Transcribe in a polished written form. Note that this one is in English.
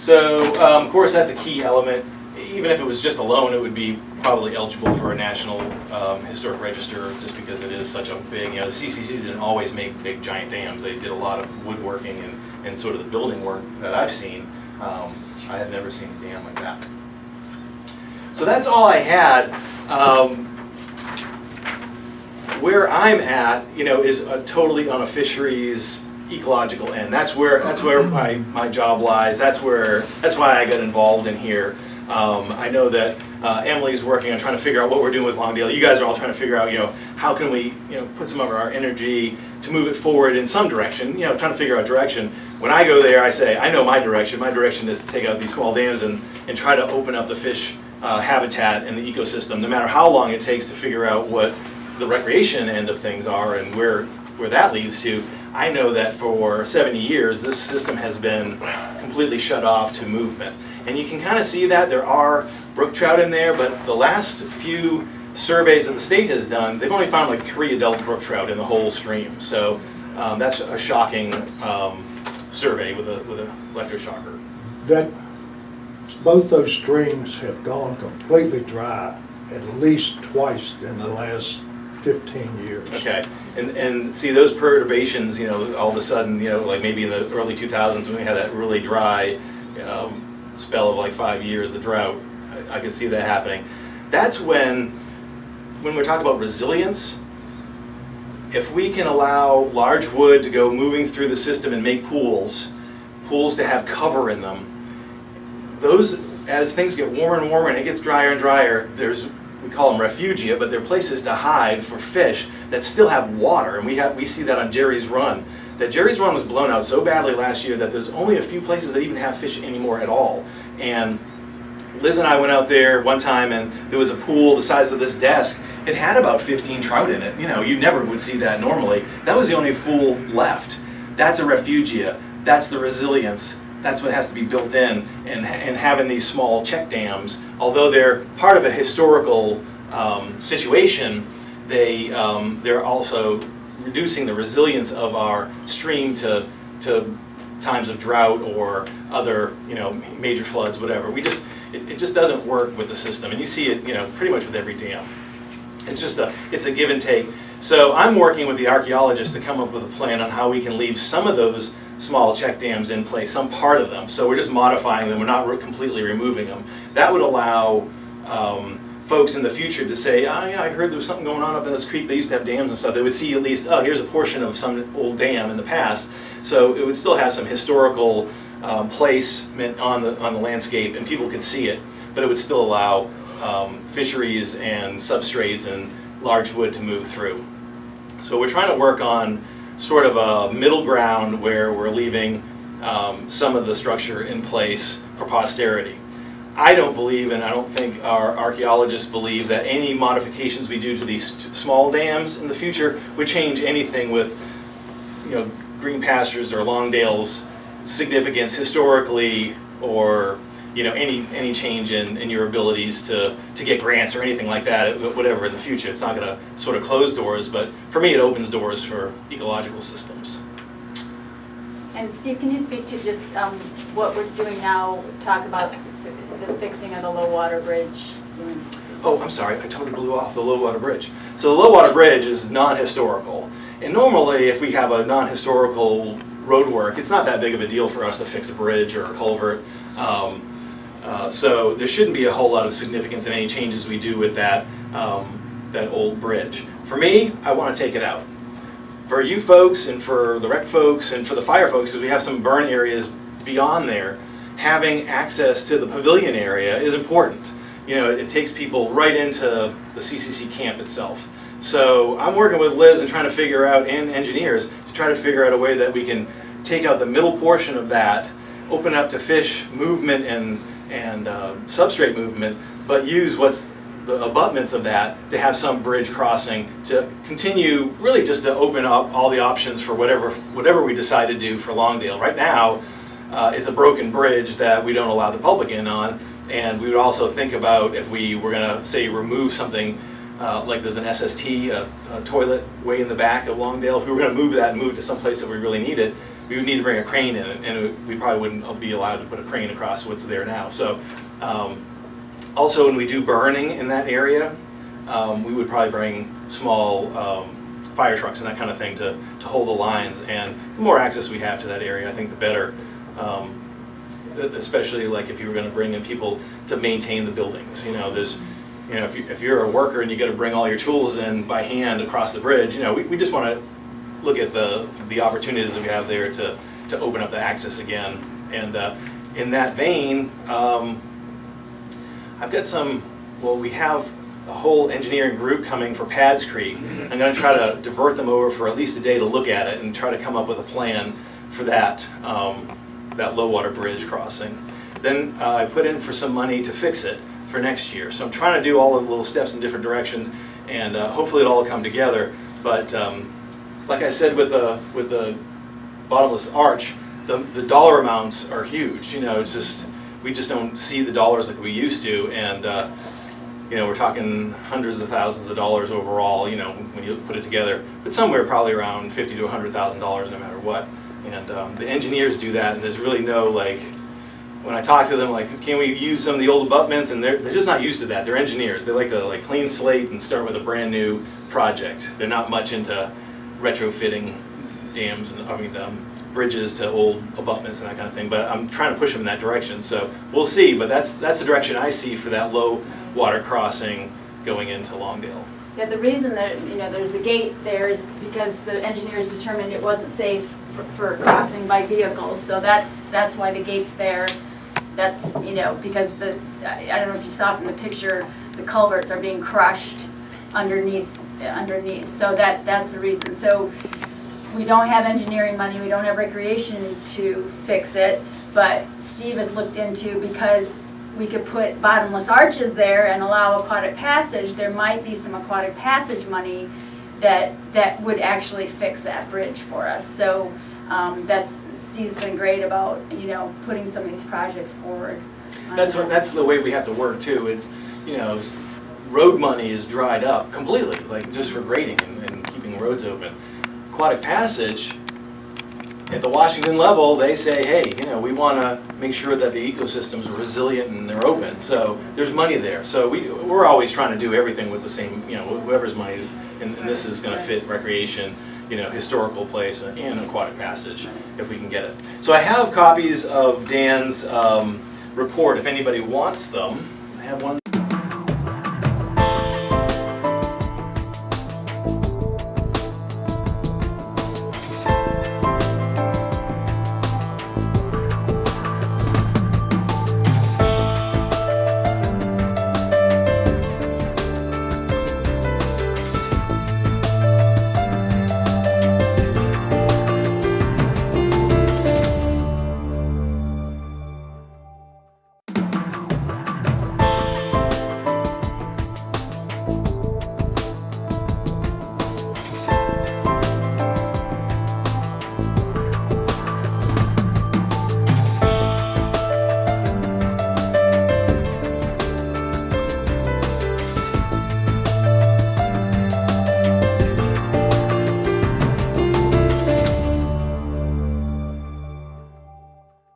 So, of course, that's a key element. Even if it was just alone, it would be probably eligible for a National Historic Register, just because it is such a big, the CCCs didn't always make big giant dams. They did a lot of woodworking and sort of the building work that I've seen. I had never seen a dam like that. So that's all I had. Where I'm at, is totally on a fisheries ecological end. That's where my job lies. That's why I got involved in here. I know that Emily's working on trying to figure out what we're doing with Longdale. You guys are all trying to figure out, how can we, put some of our energy to move it forward in some direction, trying to figure out direction. When I go there, I say, I know my direction. My direction is to take out these small dams and try to open up the fish habitat and the ecosystem, no matter how long it takes to figure out what the recreation end of things are and where that leads to. I know that for 70 years, this system has been completely shut off to movement. And you can kind of see that there are brook trout in there, but the last few surveys that the state has done, they've only found like 3 adult brook trout in the whole stream. So that's a shocking survey with a electroshocker. Both those streams have gone completely dry at least twice in the last 15 years. Okay, and see those perturbations, all of a sudden, like maybe in the early 2000s when we had that really dry spell of like 5 years, the drought, I could see that happening. That's when we're talking about resilience, if we can allow large wood to go moving through the system and make pools to have cover in them, those, as things get warmer and warmer and it gets drier and drier, we call them refugia, but they're places to hide for fish that still have water, and we see that on Jerry's Run. That Jerry's Run was blown out so badly last year that there's only a few places that even have fish anymore at all. And Liz and I went out there one time, and there was a pool the size of this desk. It had about 15 trout in it. You never would see that normally. That was the only pool left. That's a refugia. That's the resilience. That's what has to be built in, and having these small check dams, although they're part of a historical situation, they're also reducing the resilience of our stream to times of drought or other major floods, whatever. It just doesn't work with the system, and you see it pretty much with every dam. It's a give and take. So I'm working with the archaeologists to come up with a plan on how we can leave some of those small check dams in place, some part of them. So we're just modifying them, we're not completely removing them. That would allow folks in the future to say, oh yeah, I heard there was something going on up in this creek, they used to have dams and stuff. They would see at least, oh, here's a portion of some old dam in the past. So it would still have some historical placement on the landscape, and people could see it, but it would still allow fisheries and substrates and large wood to move through. So we're trying to work on sort of a middle ground where we're leaving some of the structure in place for posterity. I don't believe, and I don't think our archaeologists believe, that any modifications we do to these small dams in the future would change anything with green pastures or Longdale's significance historically, or any change in your abilities to get grants or anything like that, whatever in the future. It's not going to sort of close doors, but for me it opens doors for ecological systems. And Steve, can you speak to just what we're doing now, talk about the fixing of the low water bridge? Oh, I'm sorry, I totally blew off the low water bridge. So the low water bridge is non-historical. And normally if we have a non-historical road work, it's not that big of a deal for us to fix a bridge or a culvert. So there shouldn't be a whole lot of significance in any changes we do with that old bridge. For me, I want to take it out. For you folks and for the rec folks and for the fire folks, because we have some burn areas beyond there, having access to the pavilion area is important. It takes people right into the CCC camp itself. So I'm working with Liz and trying to figure out, and engineers, to try to figure out a way that we can take out the middle portion of that, open up to fish movement and substrate movement, but use what's the abutments of that to have some bridge crossing to continue, really just to open up all the options for whatever we decide to do for Longdale. Right now, it's a broken bridge that we don't allow the public in on, and we would also think about if we were going to, say, remove something like there's an SST, a toilet way in the back of Longdale. If we were going to move that and move it to some place that we really need it, we would need to bring a crane in, and we probably wouldn't be allowed to put a crane across what's there now. So also when we do burning in that area, we would probably bring small fire trucks and that kind of thing to hold the lines, and the more access we have to that area, I think the better. Especially like if you were going to bring in people to maintain the buildings. You know, there's, you know, if you're a worker and you got to bring all your tools in by hand across the bridge, you know, we just want to look at the opportunities that we have there to open up the access again. And in that vein, I've got some, well, we have a whole engineering group coming for Pads Creek. I'm going to try to divert them over for at least a day to look at it and try to come up with a plan for that, that low water bridge crossing. Then I put in for some money to fix it for next year. So I'm trying to do all the little steps in different directions, and hopefully it'll all come together. But like I said with the bottomless arch, the dollar amounts are huge. You know, it's just, we just don't see the dollars like we used to, and you know, we're talking hundreds of thousands of dollars overall, you know, when you put it together, but somewhere probably around $50,000 to $100,000 no matter what. And the engineers do that, and there's really no, like, when I talk to them, like, can we use some of the old abutments, and they're just not used to that. They're engineers. They like to like clean slate and start with a brand new project. They're not much into retrofitting dams, and I mean bridges to old abutments and that kind of thing. But I'm trying to push them in that direction. So we'll see. But that's the direction I see for that low water crossing going into Longdale. Yeah, the reason that, you know, there's a gate there is because the engineers determined it wasn't safe for crossing by vehicles. So that's why the gate's there. That's, you know, because I don't know if you saw from the picture, the culverts are being crushed underneath. So that's the reason. So we don't have engineering money, we don't have recreation to fix it, but Steve has looked into, because we could put bottomless arches there and allow aquatic passage, there might be some aquatic passage money that would actually fix that bridge for us. So Steve's been great about, you know, putting some of these projects forward. That's the way we have to work too. It's, you know, road money is dried up completely, like just for grading and keeping roads open. Aquatic passage, at the Washington level, they say, hey, you know, we want to make sure that the ecosystems are resilient and they're open. So there's money there. So we're always trying to do everything with the same, you know, whoever's money, and this is going to fit recreation, you know, historical place and aquatic passage if we can get it. So I have copies of Dan's report if anybody wants them. I have one.